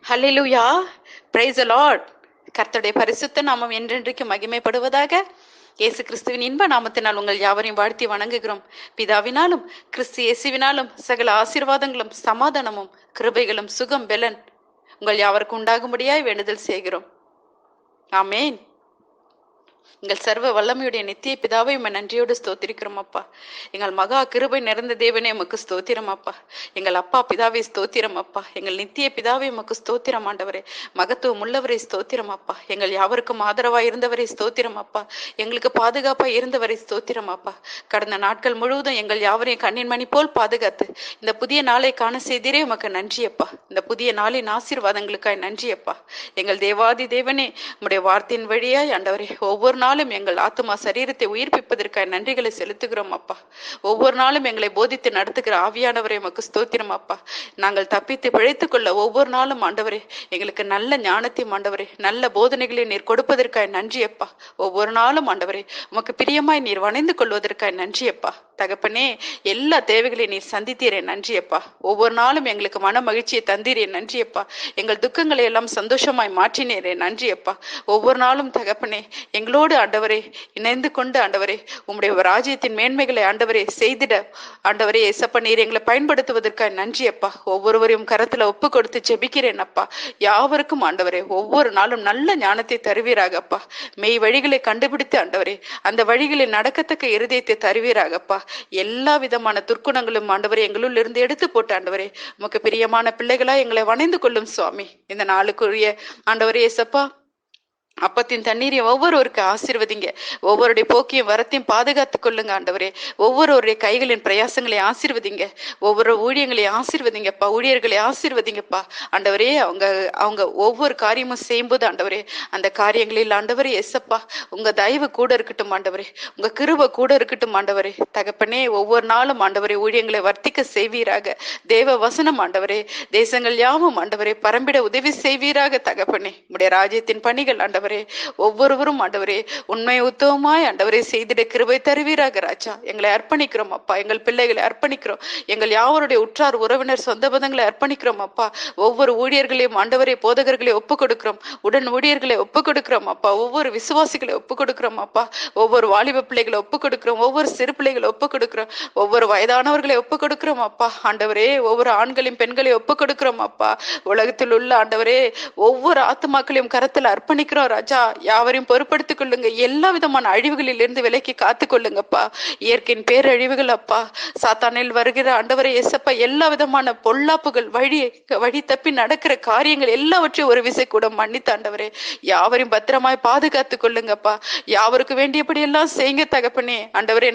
Hallelujah, praise the Lord. கர்த்தருடைய பரிசுத்த நாமம் என்றென்றைக்கு மகிமைப்படுவதாக. இயேசு கிறிஸ்துவின் இன்ப நாமத்தினால் உங்கள் யாவரையும் வாழ்த்தி வணங்குகிறோம். பிதாவினாலும் கிறிஸ்து இயேசுவினாலும் சகல ஆசீர்வாதங்களும் சமாதானமும் கிருபைகளும் சுகம் பெலன் உங்கள் யாவருக்கும் உண்டாகும்படியாய் வேண்டுதல் செய்கிறோம். ஆமேன். எங்கள் சர்வ வல்லமையுடைய நித்திய பிதாவை உம்மை நன்றியோடு ஸ்தோத்திரிக்கிறோம் அப்பா. எங்கள் மகா கிருபை நிறைந்த தேவனே உமக்கு ஸ்தோத்திரம் அப்பா. எங்கள் அப்பா பிதாவை ஸ்தோத்திரம் அப்பா. எங்கள் நித்திய பிதாவை உமக்கு ஸ்தோத்திரம் ஆண்டவரே. மகத்துவம் உள்ளவரை ஸ்தோத்திரம் அப்பா. எங்கள் யாவருக்கும் ஆதரவாய் இருந்தவரை ஸ்தோத்திரம் அப்பா. எங்களுக்கு பாதுகாப்பாய் இருந்தவரை ஸ்தோத்திரம் அப்பா. கடந்த நாட்கள் முழுவதும் எங்கள் யாவரையும் கண்ணின் மணி போல் பாதுகாத்து இந்த புதிய நாளை காண செய்தீரே உமக்கு நன்றி அப்பா. இந்த புதிய நாளின் ஆசீர்வாதங்களுக்காய் நன்றி அப்பா. எங்கள் தேவாதி தேவனே, உம்முடைய வார்த்தையின் வழியாய் ஆண்டவரே ஒவ்வொரு நாளும் எங்கள் ஆத்துமா சரீரத்தை உயிர்ப்பிப்பதற்காக நன்றிகளை செலுத்துகிறோம் அப்பா. ஒவ்வொரு நாளும் எங்களை போதித்து நடத்துகிற ஆவியானவரை உமக்கு ஸ்தோத்திரம் அப்பா. நாங்கள் தப்பித்து பிழைத்துக் கொள்ள ஒவ்வொரு நாளும் ஆண்டவரே எங்களுக்கு நல்ல ஞானத்தையும் ஆண்டவரே நல்ல போதனைகளை நீர் கொடுப்பதற்காக நன்றி அப்பா. ஒவ்வொரு நாளும் ஆண்டவரே உமக்கு பிரியமாய் நீர் வணைந்து கொள்வதற்காக நன்றி அப்பா. தகப்பனே, எல்லா தேவைகளையும் நீர் சந்தித்தீரே நன்றி அப்பா. ஒவ்வொரு நாளும் எங்களுக்கு மன மகிழ்ச்சியை தந்தீரே நன்றி அப்பா. எங்கள் துக்கங்களை எல்லாம் சந்தோஷமாய் மாற்றினீரே நன்றி அப்பா. ஒவ்வொரு நாளும் தகப்பனே எங்களோடு ஆண்டவரே இணைந்து கொண்டு ஆண்டவரே உம்முடைய ராஜ்யத்தின் மேன்மைகளை ஆண்டவரே செய்திட ஆண்டவரே ஏசப்பா நீர் எங்களை பயன்படுத்துவதற்காக நன்றி அப்பா. ஒவ்வொருவரையும் கரத்துல ஒப்பு கொடுத்து ஜெபிக்கிறேன் அப்பா. யாவருக்கும் ஆண்டவரே ஒவ்வொரு நாளும் நல்ல ஞானத்தை தருவீராகப்பா. மெய் வழிகளை கண்டுபிடித்து ஆண்டவரே அந்த வழிகளில் நடக்கத்தக்க இருதயத்தை தருவீராகப்பா. எல்லா விதமான துர்க்குணங்களும் ஆண்டவரே எங்களுள் இருந்து எடுத்து போட்டு ஆண்டவரே உமக்கு பிரியமான பிள்ளைகளா எங்களை வணைந்து கொள்ளும் சுவாமி. இந்த நாளுக்குரிய ஆண்டவரே ஏசப்பா அப்பத்தின் தண்ணீரை ஒவ்வொருவருக்கு ஆசீர்வதிங்க. ஒவ்வொருடைய போக்கியும் வரத்தையும் பாதுகாத்து கொள்ளுங்க ஆண்டவரே. ஒவ்வொருவருடைய கைகளின் பிரயாசங்களை ஆசீர்வதிங்க. ஒவ்வொரு ஊழியங்களையும் ஆசீர்வதிங்கப்பா. ஊழியர்களை ஆசீர்வதிங்கப்பா ஆண்டவரே. அவங்க ஒவ்வொரு காரியமும் செய்யும்போது ஆண்டவரே அந்த காரியங்களில் ஆண்டவரே எசப்பா உங்க தயவு கூட இருக்கட்டும் ஆண்டவரே. உங்க கிருபை கூட இருக்கட்டும் ஆண்டவரே. தகப்பனே, ஒவ்வொரு நாளும் ஆண்டவரே ஊழியங்களை வர்த்திக்க செய்வீராக. தேவ வசனம் ஆண்டவரே தேசங்கள் யாவும் ஆண்டவரே பரம்பிட உதவி செய்வீராக. தகப்பனே, உடைய ராஜ்யத்தின் பணிகள் ஆண்டவரே ஒவ்வொருவரும் ஆண்டவரே உண்மை உத்தவமாய் ஆண்டவரே செய்திட கிருபை தருவீராக ராஜா. எங்களை அர்ப்பணிக்கிறோம் அப்பா. எங்கள் பிள்ளைகளை அர்ப்பணிக்கிறோம். எங்கள் யாவருடைய உற்றார் உறவினர் சொந்த பந்தங்களை அர்ப்பணிக்கிறோம் அப்பா. ஒவ்வொரு ஊழியர்களையும் ஆண்டவரே போதகர்களை ஒப்பு கொடுக்கிறோம். உடன் ஊழியர்களை ஒப்பு கொடுக்கிறோம் அப்பா. ஒவ்வொரு விசுவாசிகளை ஒப்பு கொடுக்கிறோம் அப்பா. ஒவ்வொரு வாலிப பிள்ளைகளை ஒப்பு கொடுக்கிறோம். ஒவ்வொரு சிறு பிள்ளைகளை ஒப்பு கொடுக்கிறோம். ஒவ்வொரு வயதானவர்களை ஒப்பு கொடுக்கிறோம் அப்பா. ஆண்டவரே ஒவ்வொரு ஆண்களையும் பெண்களையும் ஒப்பு கொடுக்கிறோம் அப்பா. உலகத்தில் உள்ள ஆண்டவரே ஒவ்வொரு ஆத்துமாக்களையும் கரத்தில் அர்ப்பணிக்கிறோம் ராஜா. யாவரையும் பொறுப்படுத்திக் கொள்ளுங்க. எல்லா விதமான அழிவுகளில் இருந்து விலக்கி காத்து கொள்ளுங்கப்பா. இயற்கையின் பேரழிவுகள் அப்பா, சாத்தானில் வருகிற ஆண்டவரை ஏசப்பா எல்லா விதமான பொல்லாப்புகள் வழி தப்பி நடக்கிற காரியங்கள் எல்லாவற்றையும் ஒரு விசை கூட மன்னித்து ஆண்டவரே யாவரையும் பத்திரமாய் பாதுகாத்து கொள்ளுங்கப்பா. யாவருக்கு வேண்டியபடி எல்லாம் செய்யுங்க தகப்பனே. ஆண்டவரே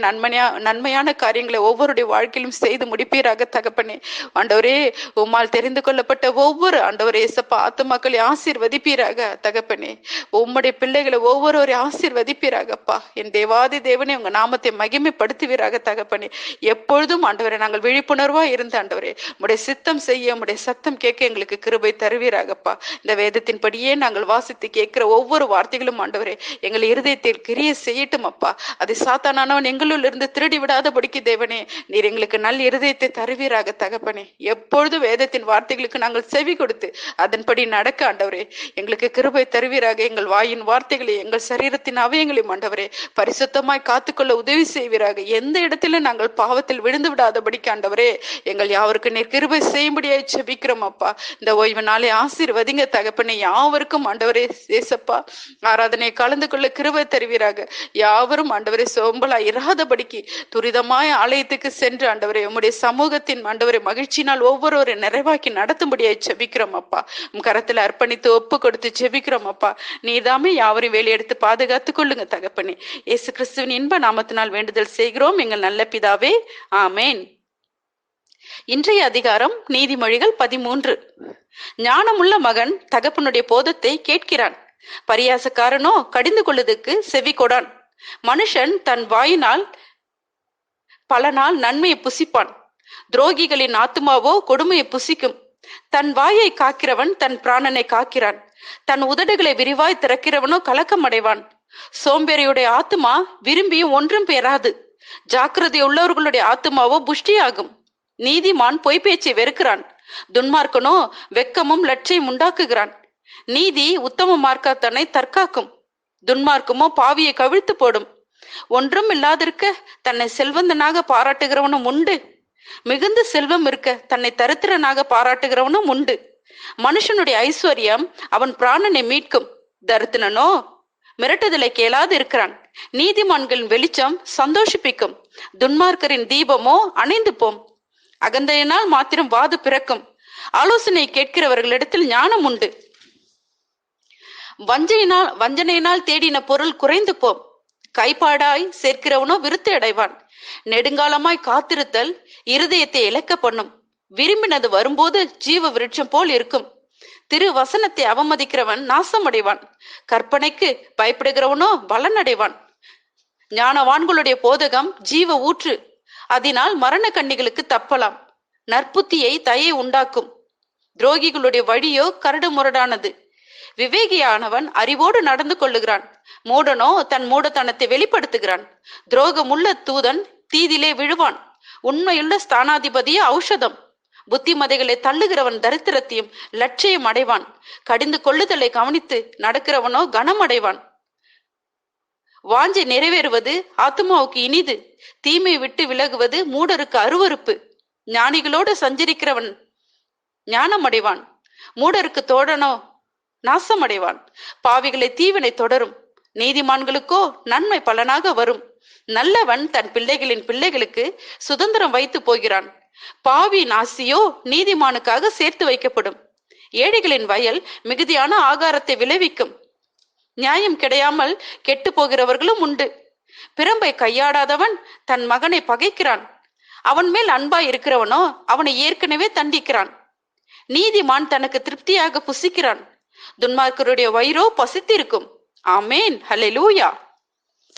நன்மையான காரியங்களை ஒவ்வொருடைய வாழ்க்கையிலும் செய்து முடிப்பீராக தகப்பனே. ஆண்டவரே உம்மால் தெரிந்து கொள்ளப்பட்ட ஒவ்வொரு ஆண்டவரே ஏசப்பா ஆத்துமாக்களை ஆசீர்வதிப்பீராக தகப்பனே. உம்முடைய பிள்ளைகளை ஒவ்வொருவரை ஆசீர்வதிப்பீராகப்பா. என் தேவாதி தேவனே உங்க நாமத்தை மகிமைப்படுத்துவீராக தகப்பனே. எப்பொழுதும் ஆண்டவரே நாங்கள் விழிப்புணர்வா இருந்து ஆண்டவரே உம்முடைய சித்தம் செய்ய உம்முடைய சத்தம் கேட்க எங்களுக்கு கிருபை தருவீராகப்பா. இந்த வேதத்தின் படியே நாங்கள் வாசித்து கேட்கிற ஒவ்வொரு வார்த்தைகளும் ஆண்டவரே எங்கள் இருதயத்தில் கிரிய செய்யட்டும் அப்பா. அதை சாத்தானவன் எங்களுள் இருந்து திருடி விடாதபடிக்கு தேவனே நீர் எங்களுக்கு நல்ல இருதயத்தை தருவீராக தகப்பனே. எப்பொழுதும் வேதத்தின் வார்த்தைகளுக்கு நாங்கள் செவி கொடுத்து அதன்படி நடக்க ஆண்டவரே எங்களுக்கு கிருபை தருவீராக. எங்கள் வாயின் வார்த்தைகளை எங்கள் சரீரத்தின் அவயங்களையும் ஆண்டவரே பரிசுத்தமாய் காத்துக்கொள்ள உதவி செய்வீராக. எந்த இடத்துல நாங்கள் பாவத்தில் விழுந்து விடாதபடிக்கு ஆண்டவரே எங்கள் யாவருக்கு நீர் கிருபை செய்யும்படியாய் ஜெபிக்கிறோம் அப்பா. இந்த ஓய்வு நாளை ஆசீர்வதிங்க தகப்பனே. யாவருக்கும் ஆண்டவரே ஏசப்பா ஆராதனையை கலந்து கொள்ள கிருபை தருவீராக. யாவரும் ஆண்டவரே சோம்பலா இராதபடிக்கு துரிதமாய் ஆலயத்துக்கு சென்று ஆண்டவரே உம்முடைய சமூகத்தின் ஆண்டவரே மகிழ்ச்சியினால் ஒவ்வொரு நிறைவாக்கி நடத்தும்படியாய் ஜெபிக்கிறோம் அப்பா. உம் கரத்துல அர்ப்பணித்து ஒப்பு கொடுத்து ஜெபிக்கிறோம் அப்பா. நீதாமே யாவரையும் வேலை எடுத்து பாதுகாத்துக் கொள்ளுங்க தகப்பனே. இயேசு கிறிஸ்துவின் இன்ப நாமத்தினால் வேண்டுதல் செய்கிறோம் எங்கள் நல்ல பிதாவே, ஆமேன். இன்றைய அதிகாரம் நீதிமொழிகள் 13. ஞானமுள்ள மகன் தகப்பனுடைய போதத்தை கேட்கிறான். பரியாசக்காரனோ கடிந்து கொள்ளுதற்கு செவி கொடான். மனுஷன் தன் வாயினால் பல நாள் நன்மையை புசிப்பான். துரோகிகளின் ஆத்துமாவோ கொடுமையை புசிக்கும். தன் வாயை காக்கிறவன் தன் பிராணனை காக்கிறான். தன் உதடுகளை விரிவாய் திறக்கிறவனோ கலக்கம் அடைவான். சோம்பேறியுடைய ஆத்துமா விரும்பியும் ஒன்றும் பெறாது. ஜாக்கிரதை உள்ளவர்களுடைய ஆத்துமாவோ புஷ்டியாகும். நீதிமான் பொய் பேச்சை வெறுக்கிறான். துன்மார்க்கனோ வெக்கமும் லட்சியம் உண்டாக்குகிறான். நீதி உத்தம மார்க்கத்தனை தற்காக்கும். துன்மார்க்கமோ பாவியை கவிழ்த்து போடும். ஒன்றும் இல்லாதிருக்க தன்னை செல்வந்தனாக பாராட்டுகிறவனும் உண்டு. மிகுந்த செல்வம் இருக்க தன்னை தரித்திரனாக பாராட்டுகிறவனும் உண்டு. மனுஷனுடைய ஐஸ்வர்யம் அவன் பிராணனை மீட்கும். தரித்திரனோ மிரட்டுதலை கேளாது இருக்கிறான். நீதிமான்களின் வெளிச்சம் சந்தோஷிப்பிக்கும். துன்மார்க்கரின் தீபமோ அணைந்து போம். அகந்தையினால் மாத்திரம் வாது பிறக்கும். ஆலோசனை கேட்கிறவர்களிடத்தில் ஞானம் உண்டு. வஞ்சனையினால் தேடின பொருள் குறைந்து போம். கைப்பாடாய் சேர்க்கிறவனோ விருத்தி அடைவான். நெடுங்காலமாய் காத்திருத்தல் இருதயத்தை இழக்க பண்ணும். விரும்பினது வரும்போது ஜீவ விருட்சம் போல் இருக்கும். திரு வசனத்தை அவமதிக்கிறவன் நாசமடைவான். கற்பனைக்கு பயப்படுகிறவனோ பலன் அடைவான். ஞானவான்களுடைய போதகம் ஜீவ ஊற்று. அதனால் மரண கண்ணிகளுக்கு தப்பலாம். நற்புத்தியை தயை உண்டாக்கும். துரோகிகளுடைய வழியோ கரடு முரடானது. விவேகியானவன் அறிவோடு நடந்து கொள்ளுகிறான். மூடனோ தன் மூடத்தனத்தை வெளிப்படுத்துகிறான். துரோகமுள்ள தூதன் தீதிலே விழுவான். உண்மையுள்ள ஸ்தானாதிபதியே ஔஷதம். புத்திமதிகளை தள்ளுகிறவன் தரித்திரத்தையும் லட்சியம் அடைவான். கடிந்து கொள்ளுதலை கவனித்து நடக்கிறவனோ கனம் அடைவான். வாஞ்சை நிறைவேறுவது ஆத்மாவுக்கு இனிது. தீமை விட்டு விலகுவது மூடருக்கு அருவருப்பு. ஞானிகளோடு சஞ்சரிக்கிறவன் ஞானம் அடைவான். மூடருக்கு தோழனோ நாசமடைவான். பாவிகளை தீவினை தொடரும். நீதிமான்களுக்கோ நன்மை பலனாக வரும். நல்லவன் தன் பிள்ளைகளின் பிள்ளைகளுக்கு சுதந்திரம் வைத்து போகிறான். பாவியின் ஆசியோ நீதிமானுக்காக சேர்த்து வைக்கப்படும். ஏழைகளின் வயல் மிகுதியான ஆகாரத்தை விளைவிக்கும். நியாயம் கிடையாமல் கெட்டு போகிறவர்களும் உண்டு. பிரம்பை கையாடாதவன் தன் மகனை பகைக்கிறான். அவன் மேல் அன்பாய் இருக்கிறவனோ அவனை ஏற்கனவே தண்டிக்கிறான். நீதிமான் தனக்கு திருப்தியாக புசிக்கிறான். துன்மார்க்கருடைய வயிறோ பசித்திருக்கும். ஆமேன். ஹல்லேலூயா.